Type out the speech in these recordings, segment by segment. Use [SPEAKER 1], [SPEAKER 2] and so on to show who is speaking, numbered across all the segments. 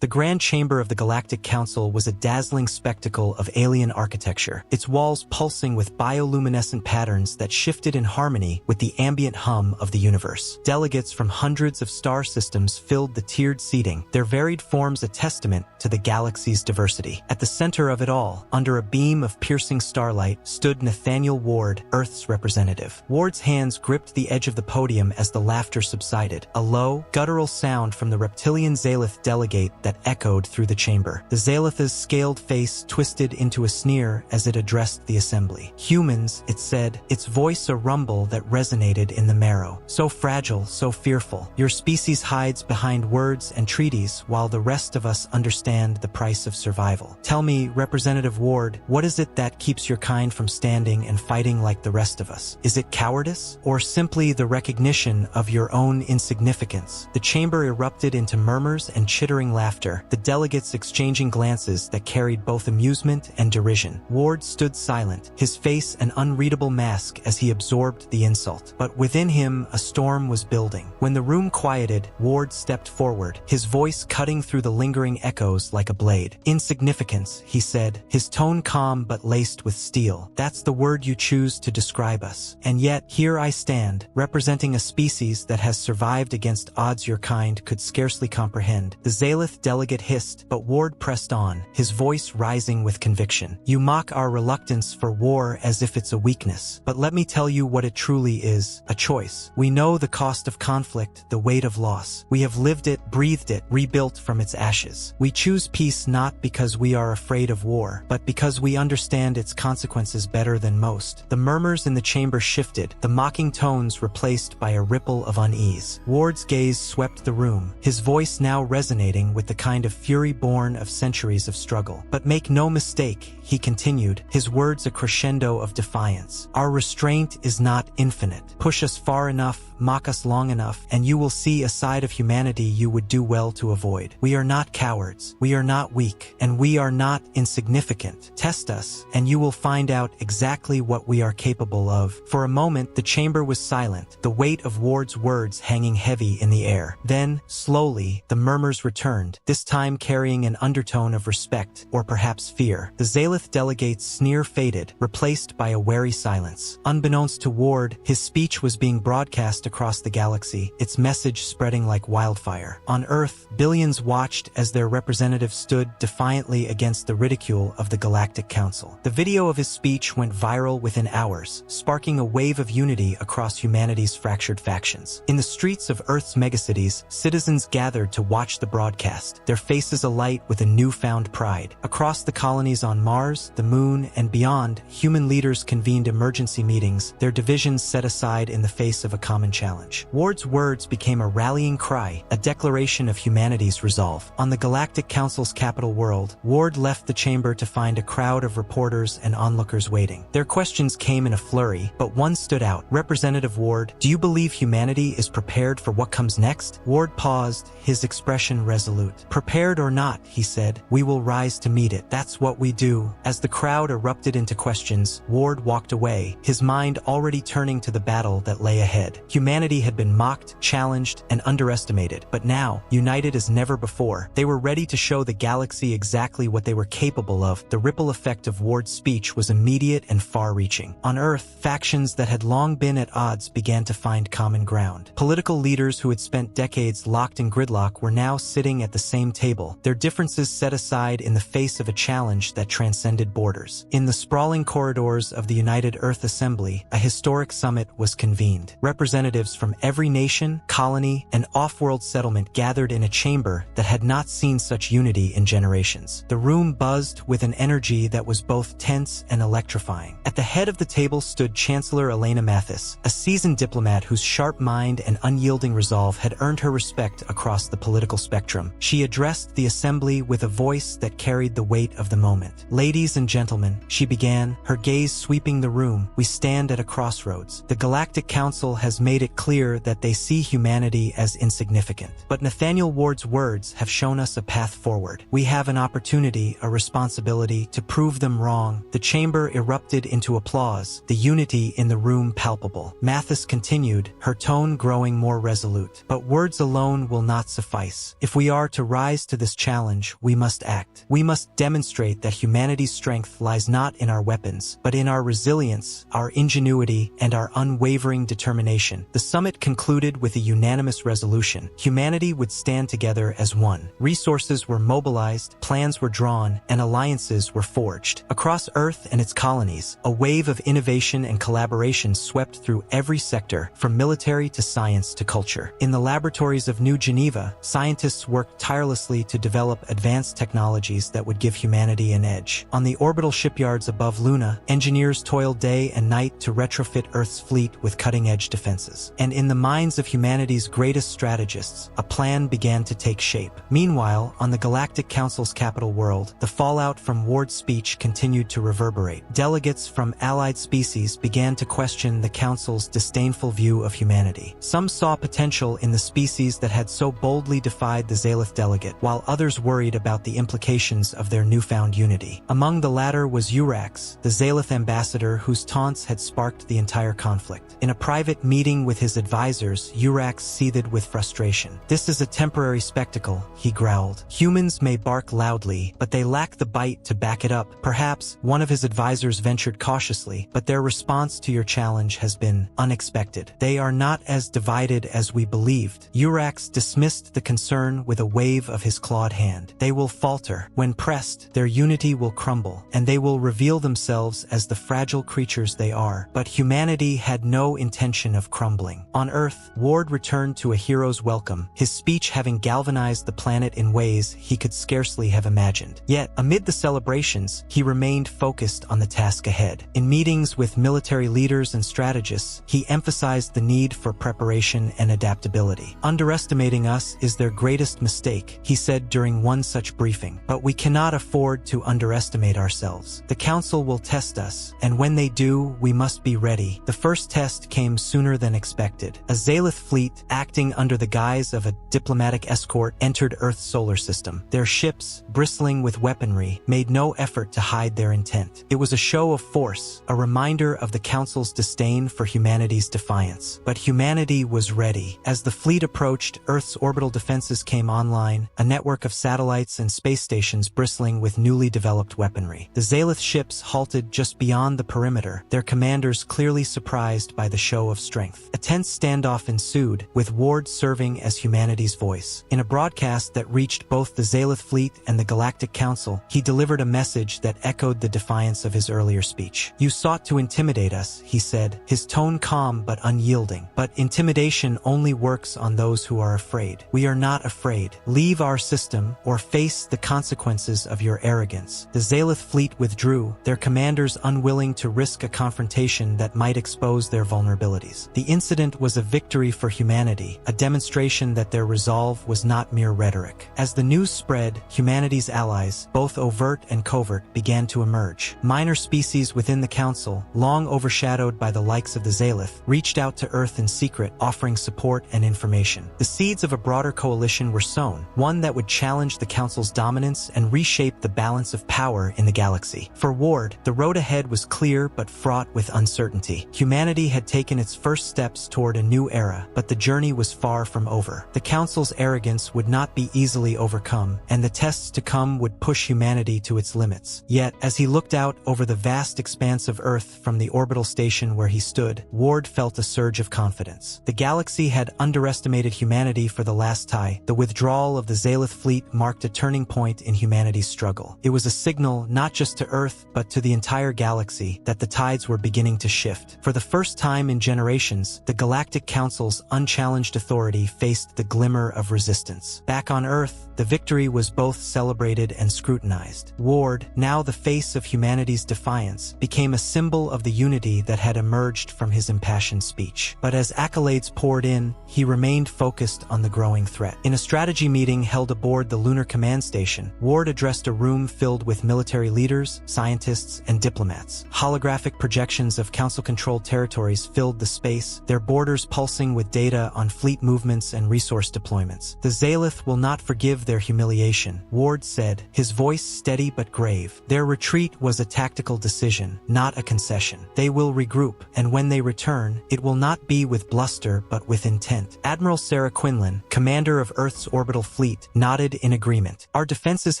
[SPEAKER 1] The Grand Chamber of the Galactic Council was a dazzling spectacle of alien architecture, its walls pulsing with bioluminescent patterns that shifted in harmony with the ambient hum of the universe. Delegates from hundreds of star systems filled the tiered seating, their varied forms a testament to the galaxy's diversity. At the center of it all, under a beam of piercing starlight, stood Nathaniel Ward, Earth's representative. Ward's hands gripped the edge of the podium as the laughter subsided, a low, guttural sound from the reptilian Zalith delegate that echoed through the chamber. The Zalith's scaled face twisted into a sneer as it addressed the assembly. "Humans," it said, its voice a rumble that resonated in the marrow. "So fragile, so fearful. Your species hides behind words and treaties while the rest of us understand the price of survival. Tell me, Representative Ward, what is it that keeps your kind from standing and fighting like the rest of us? Is it cowardice? Or simply the recognition of your own insignificance?" The chamber erupted into murmurs and chittering laughter, the delegates exchanging glances that carried both amusement and derision. Ward stood silent, his face an unreadable mask as he absorbed the insult. But within him, a storm was building. When the room quieted, Ward stepped forward, his voice cutting through the lingering echoes like a blade. "Insignificance," he said, his tone calm but laced with steel. "That's the word you choose to describe us. And yet, here I stand, representing a species that has survived against odds your kind could scarcely comprehend." The Zalith delegate hissed, but Ward pressed on, his voice rising with conviction. "You mock our reluctance for war as if it's a weakness. But let me tell you what it truly is, a choice. We know the cost of conflict, the weight of loss. We have lived it, breathed it, rebuilt from its ashes. We choose peace not because we are afraid of war, but because we understand its consequences better than most." The murmurs in the chamber shifted, the mocking tones replaced by a ripple of unease. Ward's gaze swept the room, his voice now resonating with the kind of fury born of centuries of struggle. "But make no mistake," he continued, his words a crescendo of defiance. "Our restraint is not infinite. Push us far enough, mock us long enough, and you will see a side of humanity you would do well to avoid. We are not cowards, we are not weak, and we are not insignificant. Test us, and you will find out exactly what we are capable of." For a moment, the chamber was silent, the weight of Ward's words hanging heavy in the air. Then, slowly, the murmurs returned, this time carrying an undertone of respect, or perhaps fear. The Zalith delegate's sneer faded, replaced by a wary silence. Unbeknownst to Ward, his speech was being broadcast across the galaxy, its message spreading like wildfire. On Earth, billions watched as their representative stood defiantly against the ridicule of the Galactic Council. The video of his speech went viral within hours, sparking a wave of unity across humanity's fractured factions. In the streets of Earth's megacities, citizens gathered to watch the broadcast, their faces alight with a newfound pride. Across the colonies on Mars, the Moon, and beyond, human leaders convened emergency meetings, their divisions set aside in the face of a common challenge. Ward's words became a rallying cry, a declaration of humanity's resolve. On the Galactic Council's capital world, Ward left the chamber to find a crowd of reporters and onlookers waiting. Their questions came in a flurry, but one stood out. "Representative Ward, do you believe humanity is prepared for what comes next?" Ward paused, his expression resolute. "Prepared or not," he said, "we will rise to meet it. That's what we do." As the crowd erupted into questions, Ward walked away, his mind already turning to the battle that lay ahead. Humanity had been mocked, challenged, and underestimated, but now, united as never before, they were ready to show the galaxy exactly what they were capable of. The ripple effect of Ward's speech was immediate and far-reaching. On Earth, factions that had long been at odds began to find common ground. Political leaders who had spent decades locked in gridlock were now sitting at the same table, their differences set aside in the face of a challenge that transcended borders. In the sprawling corridors of the United Earth Assembly, a historic summit was convened. Representatives from every nation, colony, and off-world settlement gathered in a chamber that had not seen such unity in generations. The room buzzed with an energy that was both tense and electrifying. At the head of the table stood Chancellor Elena Mathis, a seasoned diplomat whose sharp mind and unyielding resolve had earned her respect across the political spectrum. She addressed the assembly with a voice that carried the weight of the moment. "Ladies and gentlemen," she began, her gaze sweeping the room, "we stand at a crossroads. The Galactic Council has made it clear that they see humanity as insignificant. But Nathaniel Ward's words have shown us a path forward. We have an opportunity, a responsibility, to prove them wrong." The chamber erupted into applause, the unity in the room palpable. Mathis continued, her tone growing more resolute. "But words alone will not suffice. If we are to rise to this challenge, we must act. We must demonstrate that humanity's strength lies not in our weapons, but in our resilience, our ingenuity, and our unwavering determination. The summit concluded with a unanimous resolution. Humanity would stand together as one. Resources were mobilized, plans were drawn, and alliances were forged. Across Earth and its colonies, a wave of innovation and collaboration swept through every sector, from military to science to culture. In the laboratories of New Geneva, scientists worked tirelessly to develop advanced technologies that would give humanity an edge. On the orbital shipyards above Luna, engineers toiled day and night to retrofit Earth's fleet with cutting-edge defenses. And in the minds of humanity's greatest strategists, a plan began to take shape. Meanwhile, on the Galactic Council's capital world, the fallout from Ward's speech continued to reverberate. Delegates from allied species began to question the Council's disdainful view of humanity. Some saw potential in the species that had so boldly defied the Zalith delegate, while others worried about the implications of their newfound unity. Among the latter was Urax, the Zalith ambassador whose taunts had sparked the entire conflict. In a private meeting with his advisors, Urax seethed with frustration. "This is a temporary spectacle," he growled. "Humans may bark loudly, but they lack the bite to back it up." Perhaps, one of his advisors ventured cautiously, "but their response to your challenge has been unexpected. They are not as divided as we believed." Urax dismissed the concern with a wave of his clawed hand. "They will falter. When pressed, their unity will crumble, and they will reveal themselves as the fragile creatures they are." But humanity had no intention of crumbling. On Earth, Ward returned to a hero's welcome, his speech having galvanized the planet in ways he could scarcely have imagined. Yet, amid the celebrations, he remained focused on the task ahead. In meetings with military leaders and strategists, he emphasized the need for preparation and adaptability. "Underestimating us is their greatest mistake," he said during one such briefing. "But we cannot afford to underestimate ourselves. The Council will test us, and when they do, we must be ready." The first test came sooner than expected. A Zalith fleet, acting under the guise of a diplomatic escort, entered Earth's solar system. Their ships, bristling with weaponry, made no effort to hide their intent. It was a show of force, a reminder of the Council's disdain for humanity's defiance. But humanity was ready. As the fleet approached, Earth's orbital defenses came online, a network of satellites and space stations bristling with newly developed weaponry. The Zalith ships halted just beyond the perimeter, their commanders clearly surprised by the show of strength. A tense standoff ensued, with Ward serving as humanity's voice. In a broadcast that reached both the Zalith fleet and the Galactic Council, he delivered a message that echoed the defiance of his earlier speech. "You sought to intimidate us," he said, his tone calm but unyielding. "But intimidation only works on those who are afraid. We are not afraid. Leave our system, or face the consequences of your arrogance." The Zalith fleet withdrew, their commanders unwilling to risk a confrontation that might expose their vulnerabilities. The incident was a victory for humanity, a demonstration that their resolve was not mere rhetoric. As the news spread, humanity's allies, both overt and covert, began to emerge. Minor species within the Council, long overshadowed by the likes of the Zalith, reached out to Earth in secret, offering support and information. The seeds of a broader coalition were sown, one that would challenge the Council's dominance and reshape the balance of power in the galaxy. For Ward, the road ahead was clear but fraught with uncertainty. Humanity had taken its first steps toward a new era, but the journey was far from over. The Council's arrogance would not be easily overcome, and the tests to come would push humanity to its limits. Yet, as he looked out over the vast expanse of Earth from the orbital station where he stood, Ward felt a surge of confidence. The galaxy had underestimated humanity for the last time. The withdrawal of the Zalith fleet marked a turning point in humanity's struggle. It was a signal not just to Earth, but to the entire galaxy, that the tides were beginning to shift. For the first time in generations, the Galactic Council's unchallenged authority faced the glimmer of resistance. Back on Earth, the victory was both celebrated and scrutinized. Ward, now the face of humanity's defiance, became a symbol of the unity that had emerged from his impassioned speech. But as accolades poured in, he remained focused on the growing threat. In a strategy meeting held aboard the Lunar Command Station, Ward addressed a room filled with military leaders, scientists, and diplomats. Holographic projections of Council-controlled territories filled the space, their borders pulsing with data on fleet movements and resource deployments. "The Zalith will not forgive their humiliation," Ward said, his voice steady but grave. "Their retreat was a tactical decision, not a concession. They will regroup, and when they return, it will not be with bluster but with intent." Admiral Sarah Quinlan, commander of Earth's orbital fleet, fleet, nodded in agreement. Our defenses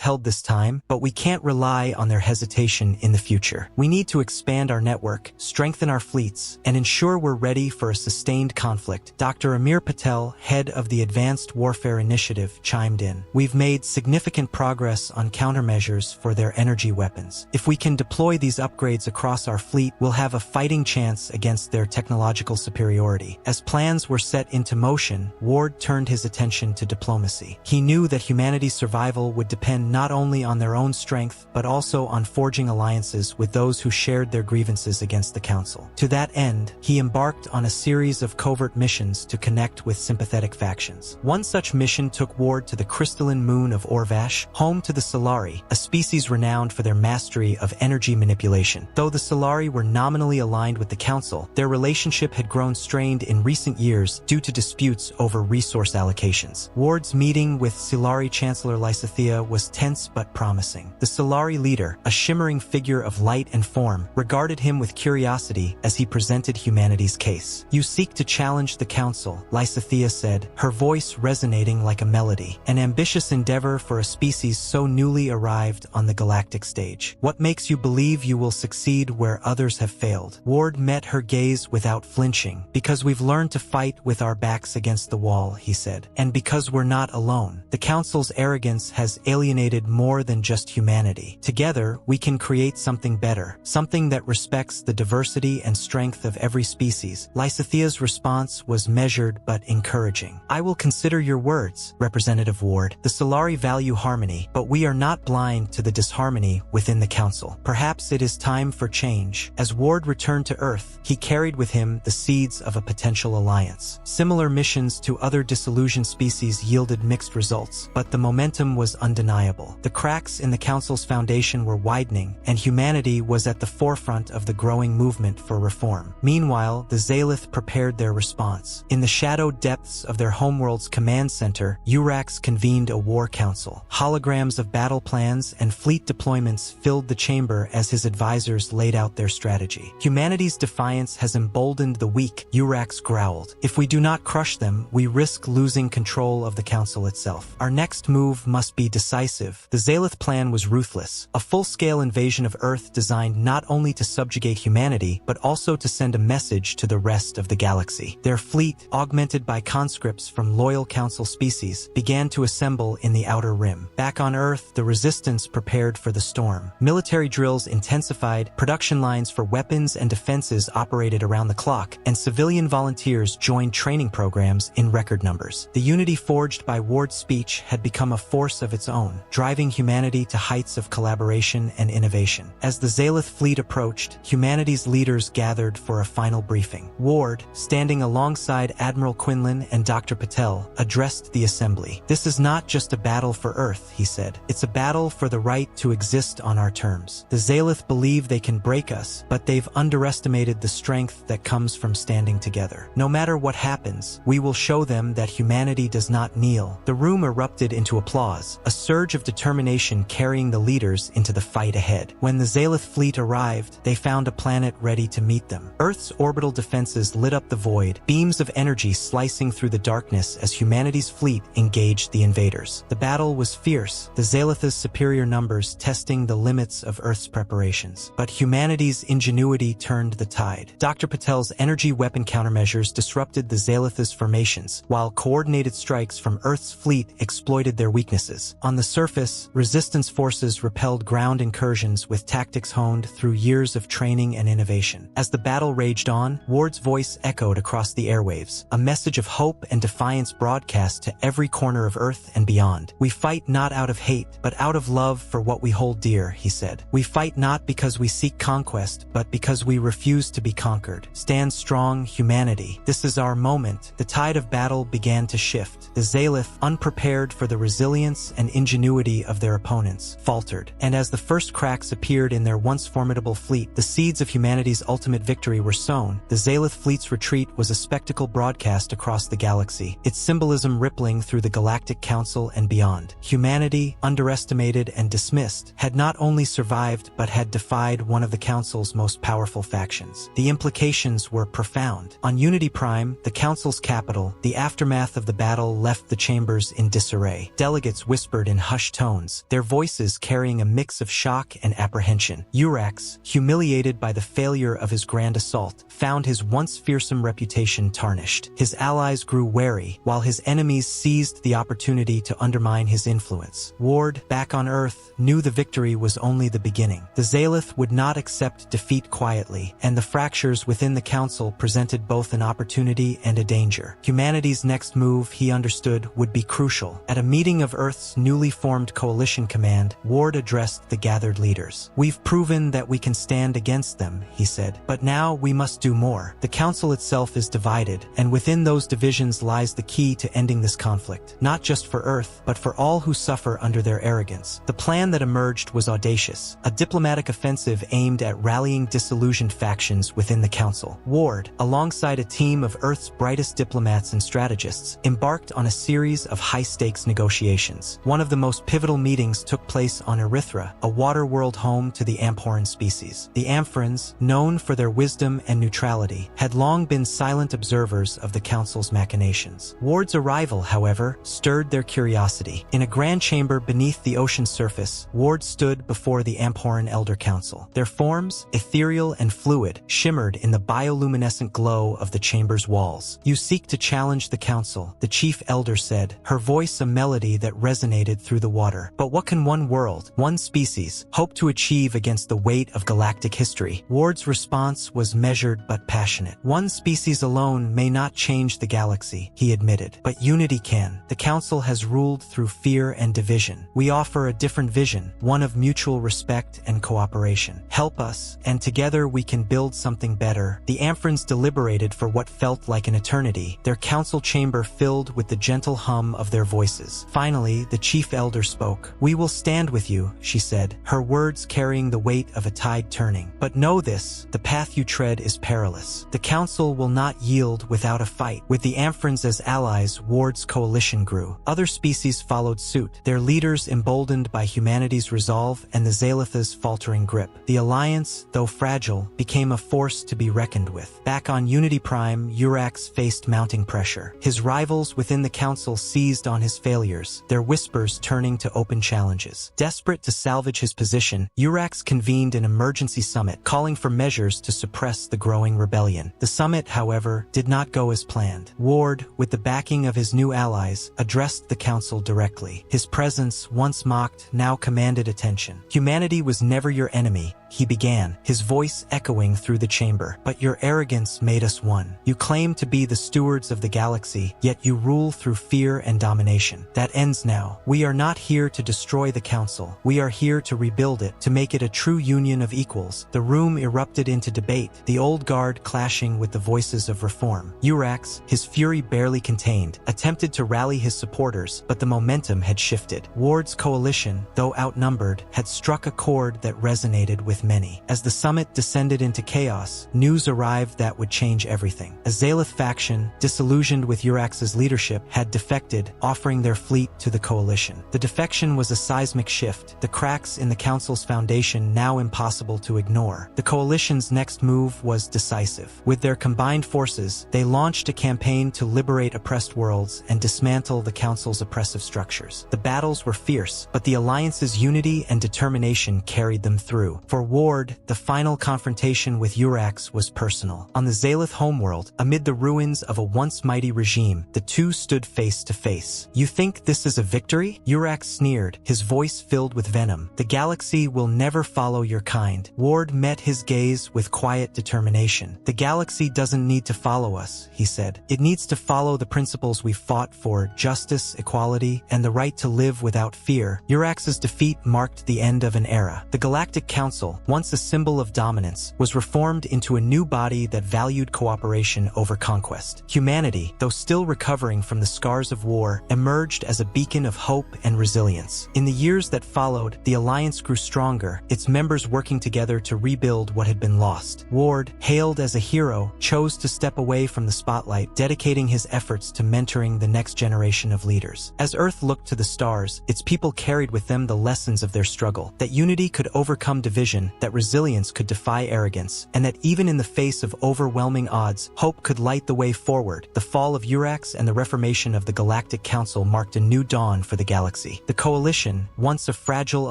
[SPEAKER 1] held this time, but we can't rely on their hesitation in the future. We need to expand our network, strengthen our fleets, and ensure we're ready for a sustained conflict. Dr. Amir Patel, head of the Advanced Warfare Initiative, chimed in. We've made significant progress on countermeasures for their energy weapons. If we can deploy these upgrades across our fleet, we'll have a fighting chance against their technological superiority. As plans were set into motion, Ward turned his attention to diplomacy. He knew that humanity's survival would depend not only on their own strength, but also on forging alliances with those who shared their grievances against the Council. To that end, he embarked on a series of covert missions to connect with sympathetic factions. One such mission took Ward to the crystalline moon of Orvash, home to the Solari, a species renowned for their mastery of energy manipulation. Though the Solari were nominally aligned with the Council, their relationship had grown strained in recent years due to disputes over resource allocations. Ward's meeting with Solari Chancellor Lysithea was tense but promising. The Solari leader, a shimmering figure of light and form, regarded him with curiosity as he presented humanity's case. "You seek to challenge the Council," Lysithea said, her voice resonating like a melody. "An ambitious endeavor for a species so newly arrived on the galactic stage. What makes you believe you will succeed where others have failed?" Ward met her gaze without flinching. "Because we've learned to fight with our backs against the wall," he said. "And because we're not alone. The Council's arrogance has alienated more than just humanity. Together, we can create something better, something that respects the diversity and strength of every species." Lysithea's response was measured but encouraging. "I will consider your words, Representative Ward. The Solari value harmony, but we are not blind to the disharmony within the Council. Perhaps it is time for change." As Ward returned to Earth, he carried with him the seeds of a potential alliance. Similar missions to other disillusioned species yielded mixed results, but the momentum was undeniable. The cracks in the Council's foundation were widening, and humanity was at the forefront of the growing movement for reform. Meanwhile, the Zalith prepared their response. In the shadowed depths of their homeworld's command center, Urax convened a war council. Holograms of battle plans and fleet deployments filled the chamber as his advisors laid out their strategy. "Humanity's defiance has emboldened the weak," Urax growled. "If we do not crush them, we risk losing control of the Council itself. Our next move must be decisive." The Zalith plan was ruthless, a full-scale invasion of Earth designed not only to subjugate humanity, but also to send a message to the rest of the galaxy. Their fleet, augmented by conscripts from loyal Council species, began to assemble in the Outer Rim. Back on Earth, the Resistance prepared for the storm. Military drills intensified, production lines for weapons and defenses operated around the clock, and civilian volunteers joined training programs in record numbers. The unity forged by Ward's speech had become a force of its own, driving humanity to heights of collaboration and innovation. As the Zalith fleet approached, humanity's leaders gathered for a final briefing. Ward, standing alongside Admiral Quinlan and Dr. Patel, addressed the assembly. "This is not just a battle for Earth," he said. "It's a battle for the right to exist on our terms. The Zalith believe they can break us, but they've underestimated the strength that comes from standing together. No matter what happens, we will show them that humanity does not kneel." The room erupted into applause, a surge of determination carrying the leaders into the fight ahead. When the Zalith fleet arrived, they found a planet ready to meet them. Earth's orbital defenses lit up the void, beams of energy slicing through the darkness as humanity's fleet engaged the invaders. The battle was fierce, the Zalith's superior numbers testing the limits of Earth's preparations. But humanity's ingenuity turned the tide. Dr. Patel's energy weapon countermeasures disrupted the Zalith's formations, while coordinated strikes from Earth's fleet exploited their weaknesses. On the surface, Resistance forces repelled ground incursions with tactics honed through years of training and innovation. As the battle raged on, Ward's voice echoed across the airwaves, a message of hope and defiance broadcast to every corner of Earth and beyond. "We fight not out of hate, but out of love for what we hold dear," he said. "We fight not because we seek conquest, but because we refuse to be conquered. Stand strong, humanity. This is our moment." The tide of battle began to shift. The Zalith, unprepared for the resilience and ingenuity of their opponents, faltered. And as the first cracks appeared in their once formidable fleet, the seeds of humanity's ultimate victory were sown. The Zalith fleet's retreat was a spectacle broadcast across the galaxy, its symbolism rippling through the Galactic Council and beyond. Humanity, underestimated and dismissed, had not only survived but had defied one of the Council's most powerful factions. The implications were profound. On Unity Prime, the Council's capital, the aftermath of the battle left the chambers leaders in disarray. Delegates whispered in hushed tones, their voices carrying a mix of shock and apprehension. Urax, humiliated by the failure of his grand assault, found his once fearsome reputation tarnished. His allies grew wary, while his enemies seized the opportunity to undermine his influence. Ward, back on Earth, knew the victory was only the beginning. The Zalith would not accept defeat quietly, and the fractures within the Council presented both an opportunity and a danger. Humanity's next move, he understood, would be crucial. At a meeting of Earth's newly formed coalition command, Ward addressed the gathered leaders. "We've proven that we can stand against them," he said, "but now we must do more. The Council itself is divided, and within those divisions lies the key to ending this conflict, not just for Earth, but for all who suffer under their arrogance." The plan that emerged was audacious, a diplomatic offensive aimed at rallying disillusioned factions within the Council. Ward, alongside a team of Earth's brightest diplomats and strategists, embarked on a series of high-stakes negotiations. One of the most pivotal meetings took place on Erythra, a water world home to the Amphoran species. The Amphorans, known for their wisdom and neutrality, had long been silent observers of the Council's machinations. Ward's arrival, however, stirred their curiosity. In a grand chamber beneath the ocean's surface, Ward stood before the Amphoran Elder Council. Their forms, ethereal and fluid, shimmered in the bioluminescent glow of the chamber's walls. "You seek to challenge the Council," the chief elder said, her voice a melody that resonated through the water. "But what can one world, one species, hope to achieve against the weight of galactic history?" Ward's response was measured but passionate. "One species alone may not change the galaxy," he admitted, "but unity can. The Council has ruled through fear and division. We offer a different vision, one of mutual respect and cooperation. Help us, and together we can build something better." The Amphorans deliberated for what felt like an eternity, their council chamber filled with the gentle hum of their voices. Finally, the chief elder spoke. "We will stand with you," she said, her words carrying the weight of a tide turning. "But know this, the path you tread is perilous. The Council will not yield without a fight." With the Amphorans as allies, Ward's coalition grew. Other species followed suit, their leaders emboldened by humanity's resolve and the Zalith's faltering grip. The alliance, though fragile, became a force to be reckoned with. Back on Unity Prime, Urax faced mounting pressure. His rivals within the Council seized on his failures, their whispers turning to open challenges. Desperate to salvage his position, Urax convened an emergency summit, calling for measures to suppress the growing rebellion. The summit, however, did not go as planned. Ward, with the backing of his new allies, addressed the Council directly. His presence, once mocked, now commanded attention. "Humanity was never your enemy," he began, his voice echoing through the chamber. "But your arrogance made us one. You claim to be the stewards of the galaxy, yet you rule through fear and domination. That ends now. We are not here to destroy the Council. We are here to rebuild it, to make it a true union of equals." The room erupted into debate, the old guard clashing with the voices of reform. Urax, his fury barely contained, attempted to rally his supporters, but the momentum had shifted. Ward's coalition, though outnumbered, had struck a chord that resonated with many. As the summit descended into chaos, news arrived that would change everything. A Zalith faction, disillusioned with Urax's leadership, had defected, offering their fleet to the coalition. The defection was a seismic shift, the cracks in the Council's foundation now impossible to ignore. The coalition's next move was decisive. With their combined forces, they launched a campaign to liberate oppressed worlds and dismantle the Council's oppressive structures. The battles were fierce, but the alliance's unity and determination carried them through. For Ward, the final confrontation with Urax was personal. On the Zalith homeworld, amid the ruins of a once mighty regime, the two stood face to face. "You think this is a victory?" Urax sneered, his voice filled with venom. "The galaxy will never follow your kind." Ward met his gaze with quiet determination. "The galaxy doesn't need to follow us," he said. "It needs to follow the principles we fought for: justice, equality, and the right to live without fear." Urax's defeat marked the end of an era. The Galactic Council, once a symbol of dominance, was reformed into a new body that valued cooperation over conquest. Humanity, though still recovering from the scars of war, emerged as a beacon of hope and resilience. In the years that followed, the alliance grew stronger, its members working together to rebuild what had been lost. Ward, hailed as a hero, chose to step away from the spotlight, dedicating his efforts to mentoring the next generation of leaders. As Earth looked to the stars, its people carried with them the lessons of their struggle, that unity could overcome division, recognition that resilience could defy arrogance, and that even in the face of overwhelming odds, hope could light the way forward. The fall of Urax and the reformation of the Galactic Council marked a new dawn for the galaxy. The coalition, once a fragile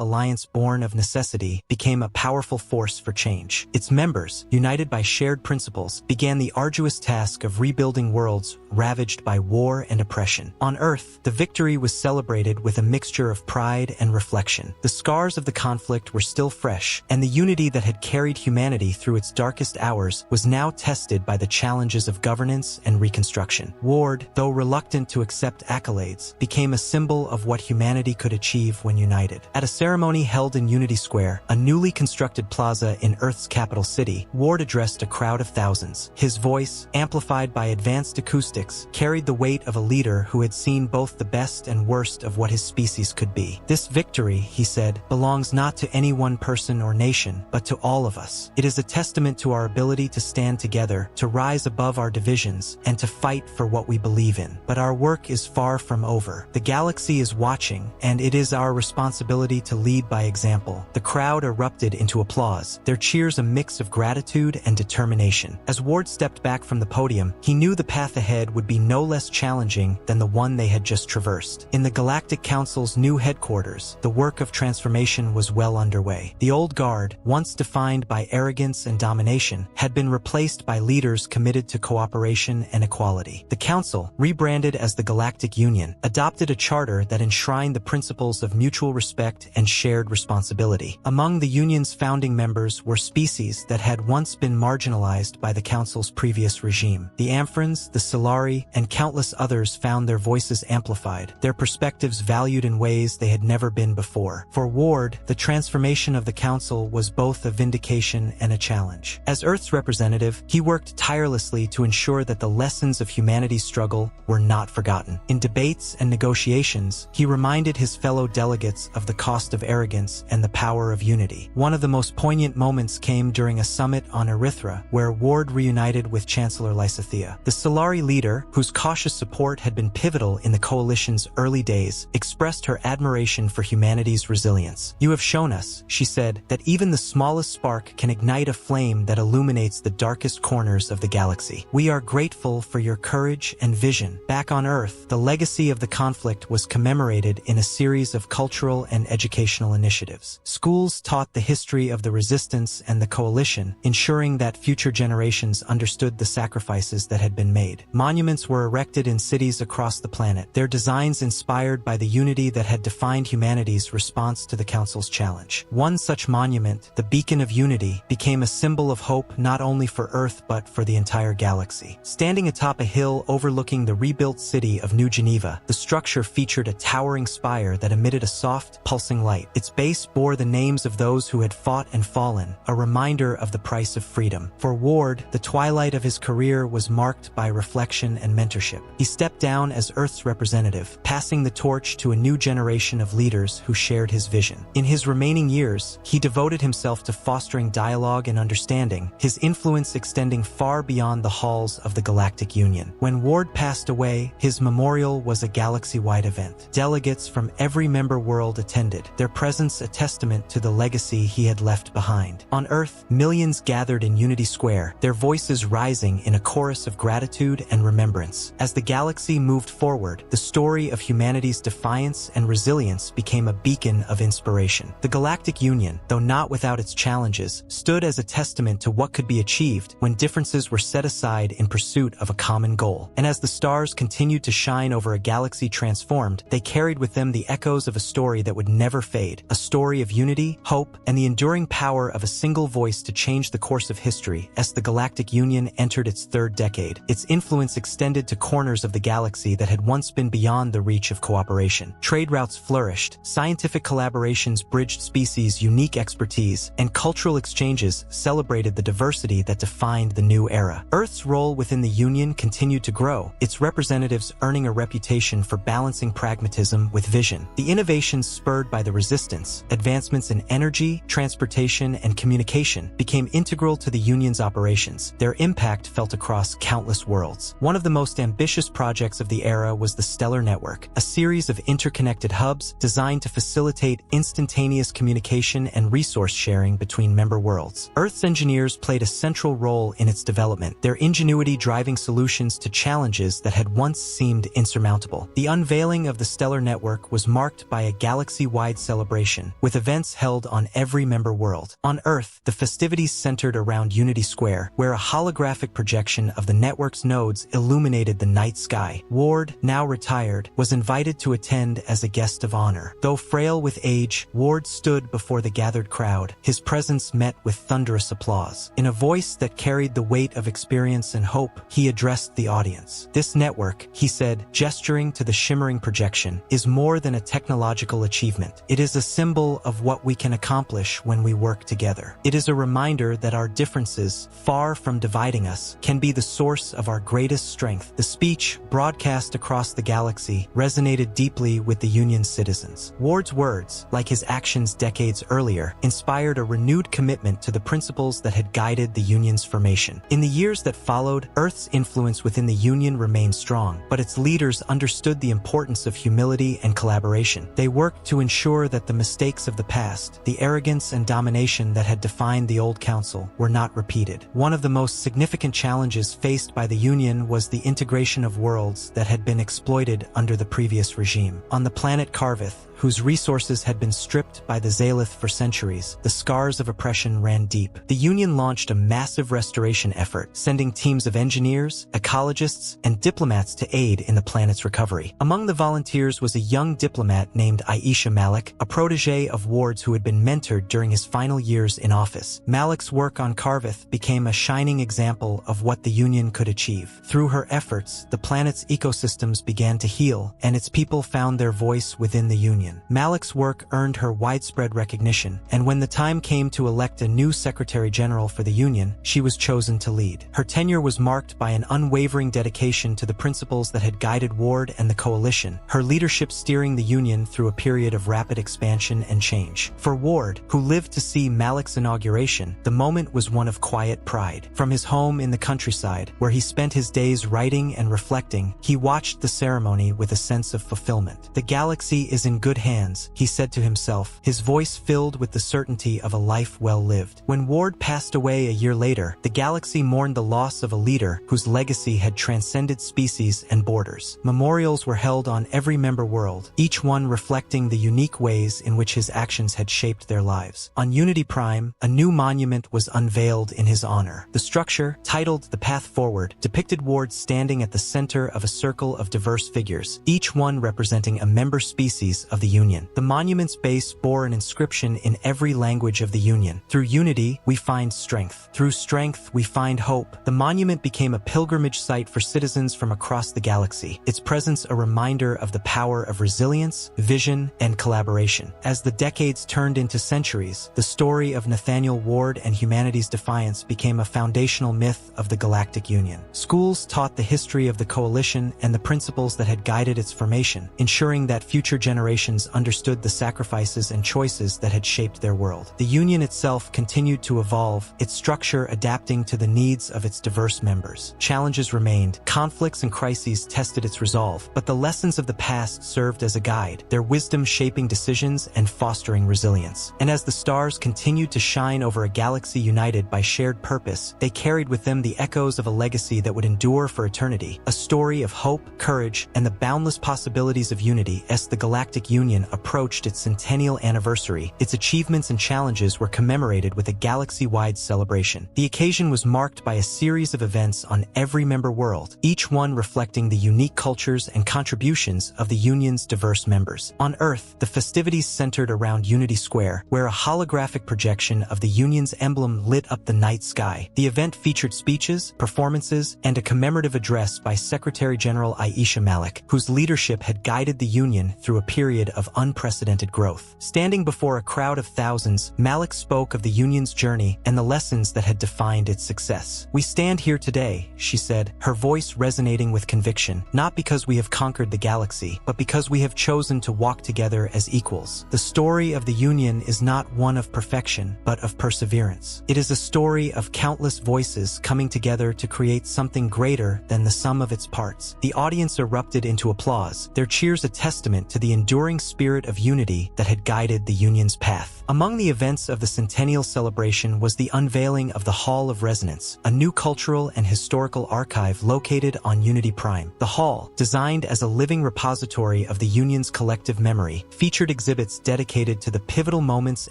[SPEAKER 1] alliance born of necessity, became a powerful force for change. Its members, united by shared principles, began the arduous task of rebuilding worlds ravaged by war and oppression. On Earth, the victory was celebrated with a mixture of pride and reflection. The scars of the conflict were still fresh, and the unity that had carried humanity through its darkest hours was now tested by the challenges of governance and reconstruction. Ward, though reluctant to accept accolades, became a symbol of what humanity could achieve when united. At a ceremony held in Unity Square, a newly constructed plaza in Earth's capital city, Ward addressed a crowd of thousands. His voice, amplified by advanced acoustics, carried the weight of a leader who had seen both the best and worst of what his species could be. "This victory," he said, "belongs not to any one person or nation, but to all of us. It is a testament to our ability to stand together, to rise above our divisions, and to fight for what we believe in. But our work is far from over. The galaxy is watching, and it is our responsibility to lead by example." The crowd erupted into applause, their cheers a mix of gratitude and determination. As Ward stepped back from the podium, he knew the path ahead would be no less challenging than the one they had just traversed. In the Galactic Council's new headquarters, the work of transformation was well underway. The old guard, once defined by arrogance and domination, had been replaced by leaders committed to cooperation and equality. The Council, rebranded as the Galactic Union, adopted a charter that enshrined the principles of mutual respect and shared responsibility. Among the Union's founding members were species that had once been marginalized by the Council's previous regime. The Amphirans, the Solari, and countless others found their voices amplified, their perspectives valued in ways they had never been before. For Ward, the transformation of the Council was both a vindication and a challenge. As Earth's representative, he worked tirelessly to ensure that the lessons of humanity's struggle were not forgotten. In debates and negotiations, he reminded his fellow delegates of the cost of arrogance and the power of unity. One of the most poignant moments came during a summit on Erythra, where Ward reunited with Chancellor Lysithea. The Solari leader, whose cautious support had been pivotal in the coalition's early days, expressed her admiration for humanity's resilience. "You have shown us," she said, "that even the smallest spark can ignite a flame that illuminates the darkest corners of the galaxy. We are grateful for your courage and vision." Back on Earth, the legacy of the conflict was commemorated in a series of cultural and educational initiatives. Schools taught the history of the resistance and the coalition, ensuring that future generations understood the sacrifices that had been made. Monuments were erected in cities across the planet, their designs inspired by the unity that had defined humanity's response to the Council's challenge. One such monument, the Beacon of Unity, became a symbol of hope not only for Earth but for the entire galaxy. Standing atop a hill overlooking the rebuilt city of New Geneva, the structure featured a towering spire that emitted a soft, pulsing light. Its base bore the names of those who had fought and fallen, a reminder of the price of freedom. For Ward, the twilight of his career was marked by reflection and mentorship. He stepped down as Earth's representative, passing the torch to a new generation of leaders who shared his vision. In his remaining years, he devoted himself to fostering dialogue and understanding, his influence extending far beyond the halls of the Galactic Union. When Ward passed away, his memorial was a galaxy-wide event. Delegates from every member world attended, their presence a testament to the legacy he had left behind. On Earth, millions gathered in Unity Square, their voices rising in a chorus of gratitude and remembrance. As the galaxy moved forward, the story of humanity's defiance and resilience became a beacon of inspiration. The Galactic Union, though not without its challenges, stood as a testament to what could be achieved when differences were set aside in pursuit of a common goal. And as the stars continued to shine over a galaxy transformed, they carried with them the echoes of a story that would never fade, a story of unity, hope, and the enduring power of a single voice to change the course of history. As the Galactic Union entered its third decade, its influence extended to corners of the galaxy that had once been beyond the reach of cooperation. Trade routes flourished, scientific collaborations bridged species' unique expertise, and cultural exchanges celebrated the diversity that defined the new era. Earth's role within the Union continued to grow, its representatives earning a reputation for balancing pragmatism with vision. The innovations spurred by the resistance, advancements in energy, transportation, and communication became integral to the Union's operations, their impact felt across countless worlds. One of the most ambitious projects of the era was the Stellar Network, a series of interconnected hubs designed to facilitate instantaneous communication and resource resource sharing between member worlds. Earth's engineers played a central role in its development, their ingenuity driving solutions to challenges that had once seemed insurmountable. The unveiling of the stellar network was marked by a galaxy-wide celebration, with events held on every member world. On Earth, the festivities centered around Unity Square, where a holographic projection of the network's nodes illuminated the night sky. Ward, now retired, was invited to attend as a guest of honor. Though frail with age, Ward stood before the gathered crowd, his presence met with thunderous applause. In a voice that carried the weight of experience and hope, he addressed the audience. "This network," he said, gesturing to the shimmering projection, "is more than a technological achievement. It is a symbol of what we can accomplish when we work together. It is a reminder that our differences, far from dividing us, can be the source of our greatest strength." The speech, broadcast across the galaxy, resonated deeply with the Union's citizens. Ward's words, like his actions decades earlier, inspired a renewed commitment to the principles that had guided the Union's formation. In the years that followed, Earth's influence within the Union remained strong, but its leaders understood the importance of humility and collaboration. They worked to ensure that the mistakes of the past, the arrogance and domination that had defined the old council, were not repeated. One of the most significant challenges faced by the Union was the integration of worlds that had been exploited under the previous regime. On the planet Carvith, whose resources had been stripped by the Zalith for centuries, the scars of oppression ran deep. The Union launched a massive restoration effort, sending teams of engineers, ecologists, and diplomats to aid in the planet's recovery. Among the volunteers was a young diplomat named Aisha Malik, a protege of Ward's who had been mentored during his final years in office. Malik's work on Carvith became a shining example of what the Union could achieve. Through her efforts, the planet's ecosystems began to heal, and its people found their voice within the Union. Malik's work earned her widespread recognition, and when the time came to elect a new Secretary General for the Union, she was chosen to lead. Her tenure was marked by an unwavering dedication to the principles that had guided Ward and the coalition, her leadership steering the Union through a period of rapid expansion and change. For Ward, who lived to see Malik's inauguration, the moment was one of quiet pride. From his home in the countryside, where he spent his days writing and reflecting, he watched the ceremony with a sense of fulfillment. "The galaxy is in good hands," he said to himself, his voice filled with the certainty of a life well lived. When Ward passed away a year later, the galaxy mourned the loss of a leader whose legacy had transcended species and borders. Memorials were held on every member world, each one reflecting the unique ways in which his actions had shaped their lives. On Unity Prime, a new monument was unveiled in his honor. The structure, titled The Path Forward, depicted Ward standing at the center of a circle of diverse figures, each one representing a member species of the Union. The monument's base bore an inscription in every language of the Union. "Through unity, we find strength. Through strength, we find hope." The monument became a pilgrimage site for citizens from across the galaxy, its presence a reminder of the power of resilience, vision, and collaboration. As the decades turned into centuries, the story of Nathaniel Ward and humanity's defiance became a foundational myth of the Galactic Union. Schools taught the history of the coalition and the principles that had guided its formation, ensuring that future generations understood the sacrifices and choices that had shaped their world. The Union itself continued to evolve, its structure adapting to the needs of its diverse members. Challenges remained, conflicts and crises tested its resolve, but the lessons of the past served as a guide, their wisdom shaping decisions and fostering resilience. And as the stars continued to shine over a galaxy united by shared purpose, they carried with them the echoes of a legacy that would endure for eternity, a story of hope, courage, and the boundless possibilities of unity. As the Galactic Union approached its centennial anniversary, its achievements and challenges were commemorated with a galaxy-wide celebration. The occasion was marked by a series of events on every member world, each one reflecting the unique cultures and contributions of the Union's diverse members. On Earth, the festivities centered around Unity Square, where a holographic projection of the Union's emblem lit up the night sky. The event featured speeches, performances, and a commemorative address by Secretary General Aisha Malik, whose leadership had guided the Union through a period of unprecedented growth. Standing before a crowd of thousands, Malik spoke of the Union's journey and the lessons that had defined its success. "We stand here today," she said, her voice resonating with conviction, "not because we have conquered the galaxy, but because we have chosen to walk together as equals. The story of the Union is not one of perfection, but of perseverance. It is a story of countless voices coming together to create something greater than the sum of its parts." The audience erupted into applause, their cheers a testament to the enduring enduring spirit of unity that had guided the Union's path. Among the events of the centennial celebration was the unveiling of the Hall of Resonance, a new cultural and historical archive located on Unity Prime. The hall, designed as a living repository of the Union's collective memory, featured exhibits dedicated to the pivotal moments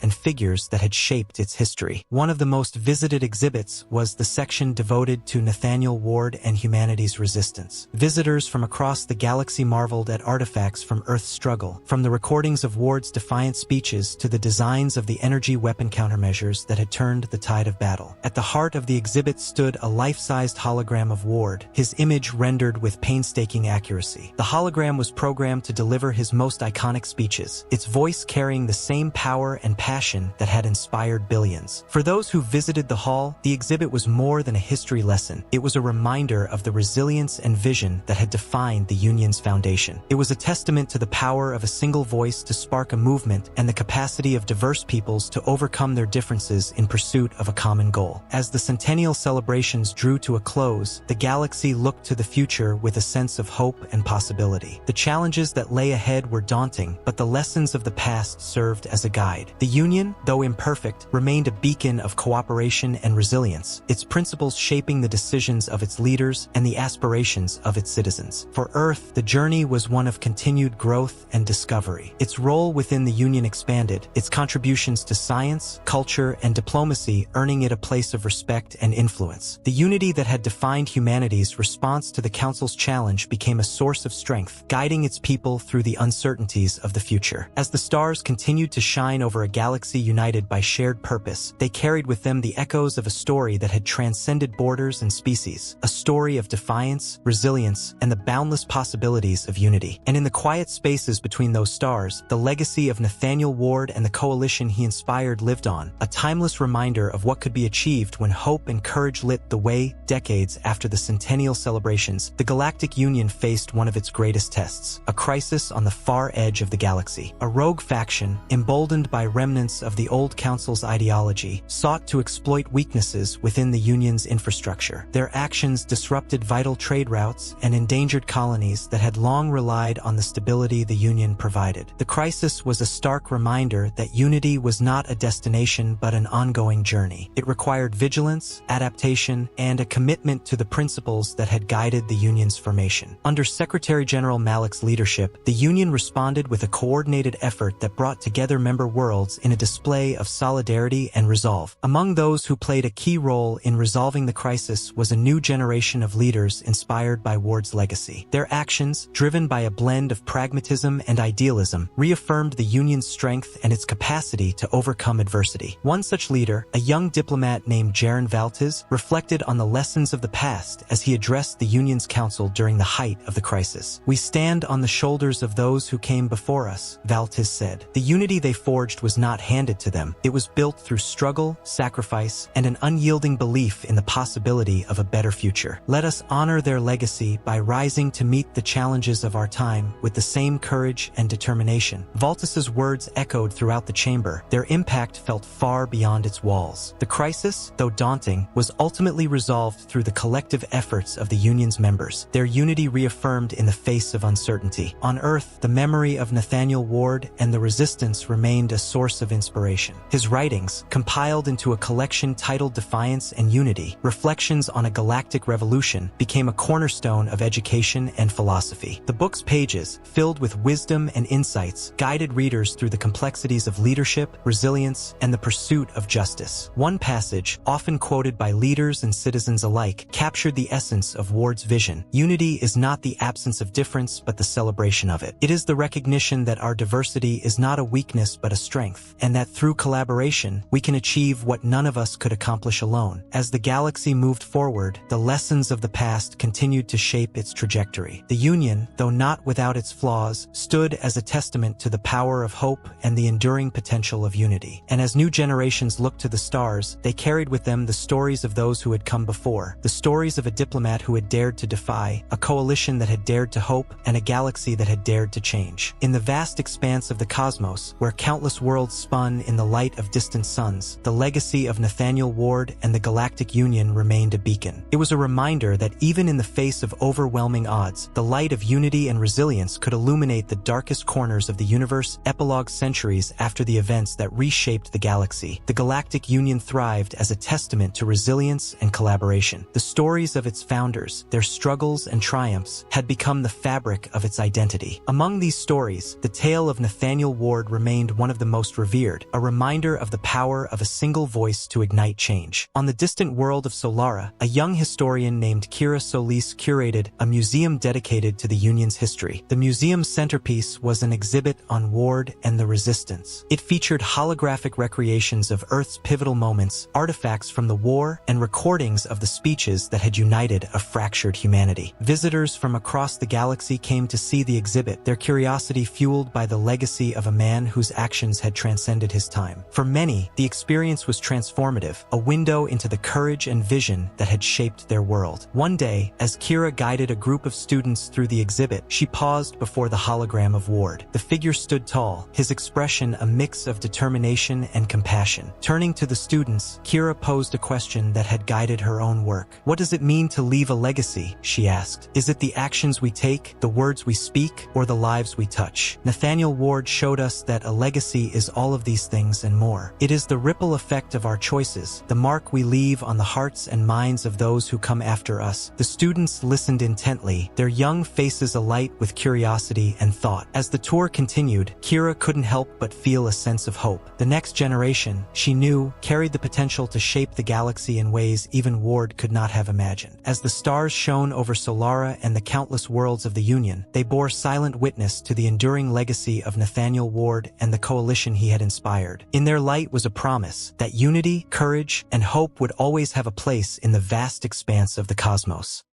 [SPEAKER 1] and figures that had shaped its history. One of the most visited exhibits was the section devoted to Nathaniel Ward and humanity's resistance. Visitors from across the galaxy marveled at artifacts from Earth's struggle, from the recordings of Ward's defiant speeches to the designs of the energy weapon countermeasures that had turned the tide of battle. At the heart of the exhibit stood a life-sized hologram of Ward, his image rendered with painstaking accuracy. The hologram was programmed to deliver his most iconic speeches, its voice carrying the same power and passion that had inspired billions. For those who visited the hall, the exhibit was more than a history lesson. It was a reminder of the resilience and vision that had defined the Union's foundation. It was a testament to the power of a single voice to spark a movement and the capacity of diverse peoples to overcome their differences in pursuit of a common goal. As the centennial celebrations drew to a close, the galaxy looked to the future with a sense of hope and possibility. The challenges that lay ahead were daunting, but the lessons of the past served as a guide. The Union, though imperfect, remained a beacon of cooperation and resilience, its principles shaping the decisions of its leaders and the aspirations of its citizens. For Earth, the journey was one of continued growth and discovery. Its role within the Union expanded, its contributions to science, culture, and diplomacy earning it a place of respect and influence. The unity that had defined humanity's response to the Council's challenge became a source of strength, guiding its people through the uncertainties of the future. As the stars continued to shine over a galaxy united by shared purpose, they carried with them the echoes of a story that had transcended borders and species, a story of defiance, resilience, and the boundless possibilities of unity. And in the quiet spaces between those stars, the legacy of Nathaniel Ward and the coalition he inspired lived on, a timeless reminder of what could be achieved when hope and courage lit the way. Decades after the centennial celebrations, the Galactic Union faced one of its greatest tests, a crisis on the far edge of the galaxy. A rogue faction, emboldened by remnants of the old Council's ideology, sought to exploit weaknesses within the Union's infrastructure. Their actions disrupted vital trade routes and endangered colonies that had long relied on the stability the Union provided. The crisis was a stark reminder that unity was not a destination but an ongoing journey. It required vigilance, adaptation, and a commitment to the principles that had guided the Union's formation. Under Secretary-General Malik's leadership, the Union responded with a coordinated effort that brought together member worlds in a display of solidarity and resolve. Among those who played a key role in resolving the crisis was a new generation of leaders inspired by Ward's legacy. Their actions, driven by a blend of pragmatism and idealism, reaffirmed the Union's strength and its capacity to overcome adversity. One such leader, a young diplomat named Jaron Valtez, reflected on the lessons of the past as he addressed the Union's council during the height of the crisis. "We stand on the shoulders of those who came before us," Valtez said. The unity they forged was not handed to them. It was built through struggle, sacrifice, and an unyielding belief in the possibility of a better future. Let us honor their legacy by rising to meet the challenges of our time with the same courage and determination. Valtez's words echoed throughout the chamber. Their impact felt far beyond its walls. The crisis, though daunting, was ultimately resolved through the collective efforts of the Union's members, their unity reaffirmed in the face of uncertainty. On Earth, the memory of Nathaniel Ward and the resistance remained a source of inspiration. His writings, compiled into a collection titled Defiance and Unity, Reflections on a Galactic Revolution, became a cornerstone of education and philosophy. The book's pages, filled with wisdom and insights, guided readers through the complexities of leadership, resilience, and the pursuit of justice. One passage, often quoted by leaders and citizens alike, captured the essence of Ward's vision. Unity is not the absence of difference but the celebration of it. It is the recognition that our diversity is not a weakness but a strength, and that through collaboration, we can achieve what none of us could accomplish alone. As the galaxy moved forward, the lessons of the past continued to shape its trajectory. The Union, though not without its flaws, stood as a testament to the power of hope and the enduring potential of unity. And as new generations looked to the stars, they carried with them the stories of those who had come before, the stories of a diplomat who had dared to defy, a coalition that had dared to hope, and a galaxy that had dared to change. In the vast expanse of the cosmos, where countless worlds spun in the light of distant suns, the legacy of Nathaniel Ward and the Galactic Union remained a beacon. It was a reminder that even in the face of overwhelming odds, the light of unity and resilience could illuminate the darkest darkest corners of the universe, epilogue centuries after the events that reshaped the galaxy. The Galactic Union thrived as a testament to resilience and collaboration. The stories of its founders, their struggles and triumphs, had become the fabric of its identity. Among these stories, the tale of Nathaniel Ward remained one of the most revered, a reminder of the power of a single voice to ignite change. On the distant world of Solara, a young historian named Kira Solis curated a museum dedicated to the Union's history. The museum's centerpiece was an exhibit on Ward and the Resistance. It featured holographic recreations of Earth's pivotal moments, artifacts from the war, and recordings of the speeches that had united a fractured humanity. Visitors from across the galaxy came to see the exhibit, their curiosity fueled by the legacy of a man whose actions had transcended his time. For many, the experience was transformative, a window into the courage and vision that had shaped their world. One day, as Kira guided a group of students through the exhibit, she paused before the hologram of Ward. The figure stood tall, his expression a mix of determination and compassion. Turning to the students, Kira posed a question that had guided her own work. "What does it mean to leave a legacy?" she asked. "Is it the actions we take, the words we speak, or the lives we touch?" Nathaniel Ward showed us that a legacy is all of these things and more. It is the ripple effect of our choices, the mark we leave on the hearts and minds of those who come after us. The students listened intently, their young faces alight with curiosity and thought. As the tour continued, Kira couldn't help but feel a sense of hope. The next generation, she knew, carried the potential to shape the galaxy in ways even Ward could not have imagined. As the stars shone over Solara and the countless worlds of the Union, they bore silent witness to the enduring legacy of Nathaniel Ward and the coalition he had inspired. In their light was a promise that unity, courage, and hope would always have a place in the vast expanse of the cosmos.